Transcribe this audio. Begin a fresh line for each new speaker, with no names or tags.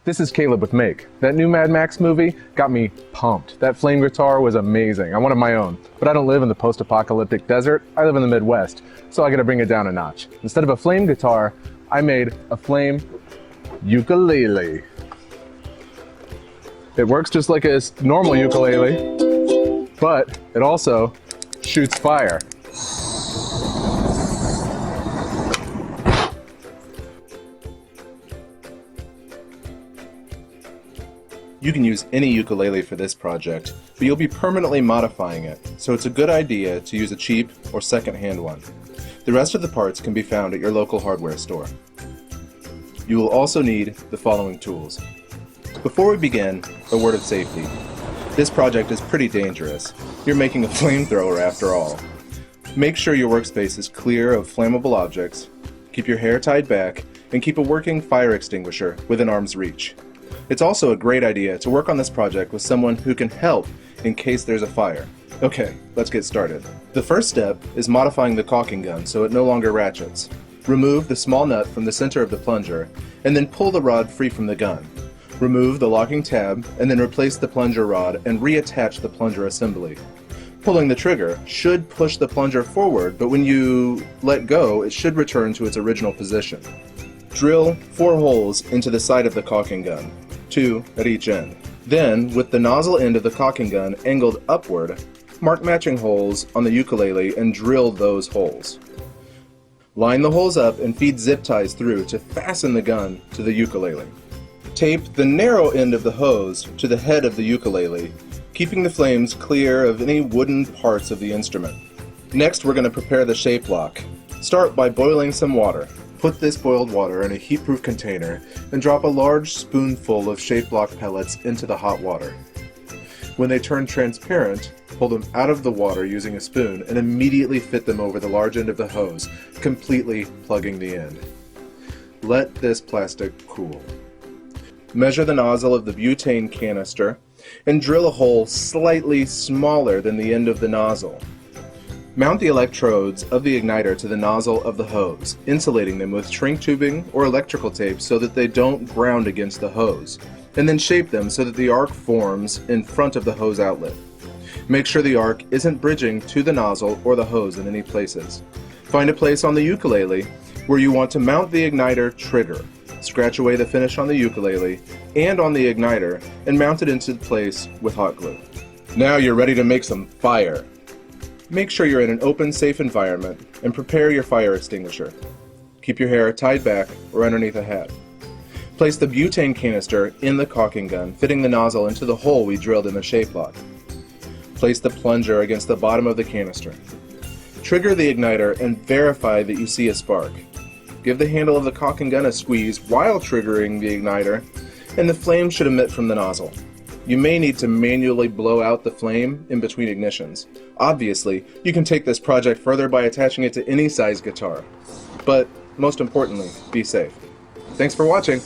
This is Caleb with Make. That new Mad Max movie got me pumped. That flame guitar was amazing. I wanted my own, but I don't live in the post-apocalyptic desert. I live in the Midwest, so I gotta bring it down a notch. Instead of a flame guitar, I made a flame ukulele. It works just like a normal ukulele, but it also shoots fire.
You can use any ukulele for this project, but you'll be permanently modifying it, so it's a good idea to use a cheap or second-hand one. The rest of the parts can be found at your local hardware store. You will also need the following tools. Before we begin, a word of safety. This project is pretty dangerous. You're making a flamethrower after all. Make sure your workspace is clear of flammable objects, keep your hair tied back, and keep a working fire extinguisher within arm's reach. It's also a great idea to work on this project with someone who can help in case there's a fire. Okay, let's get started. The first step is modifying the caulking gun so it no longer ratchets. Remove the small nut from the center of the plunger, and then pull the rod free from the gun. Remove the locking tab, and then replace the plunger rod and reattach the plunger assembly. Pulling the trigger should push the plunger forward, but when you let go, it should return to its original position. Drill 4 holes into the side of the caulking gun, 2 at each end. Then, with the nozzle end of the caulking gun angled upward, mark matching holes on the ukulele and drill those holes. Line the holes up and feed zip ties through to fasten the gun to the ukulele. Tape the narrow end of the hose to the head of the ukulele, keeping the flames clear of any wooden parts of the instrument. Next, we're going to prepare the shape block. Start by boiling some water. Put this boiled water in a heat-proof container and drop a large spoonful of shape block pellets into the hot water. When they turn transparent, pull them out of the water using a spoon and immediately fit them over the large end of the hose, completely plugging the end. Let this plastic cool. Measure the nozzle of the butane canister and drill a hole slightly smaller than the end of the nozzle. Mount the electrodes of the igniter to the nozzle of the hose, insulating them with shrink tubing or electrical tape so that they don't ground against the hose, and then shape them so that the arc forms in front of the hose outlet. Make sure the arc isn't bridging to the nozzle or the hose in any places. Find a place on the ukulele where you want to mount the igniter trigger. Scratch away the finish on the ukulele and on the igniter and mount it into place with hot glue. Now you're ready to make some fire. Make sure you're in an open, safe environment and prepare your fire extinguisher. Keep your hair tied back or underneath a hat. Place the butane canister in the caulking gun, fitting the nozzle into the hole we drilled in the shape block. Place the plunger against the bottom of the canister. Trigger the igniter and verify that you see a spark. Give the handle of the caulking gun a squeeze while triggering the igniter, and the flame should emit from the nozzle. You may need to manually blow out the flame in between ignitions. Obviously, you can take this project further by attaching it to any size guitar. But most importantly, be safe. Thanks for watching.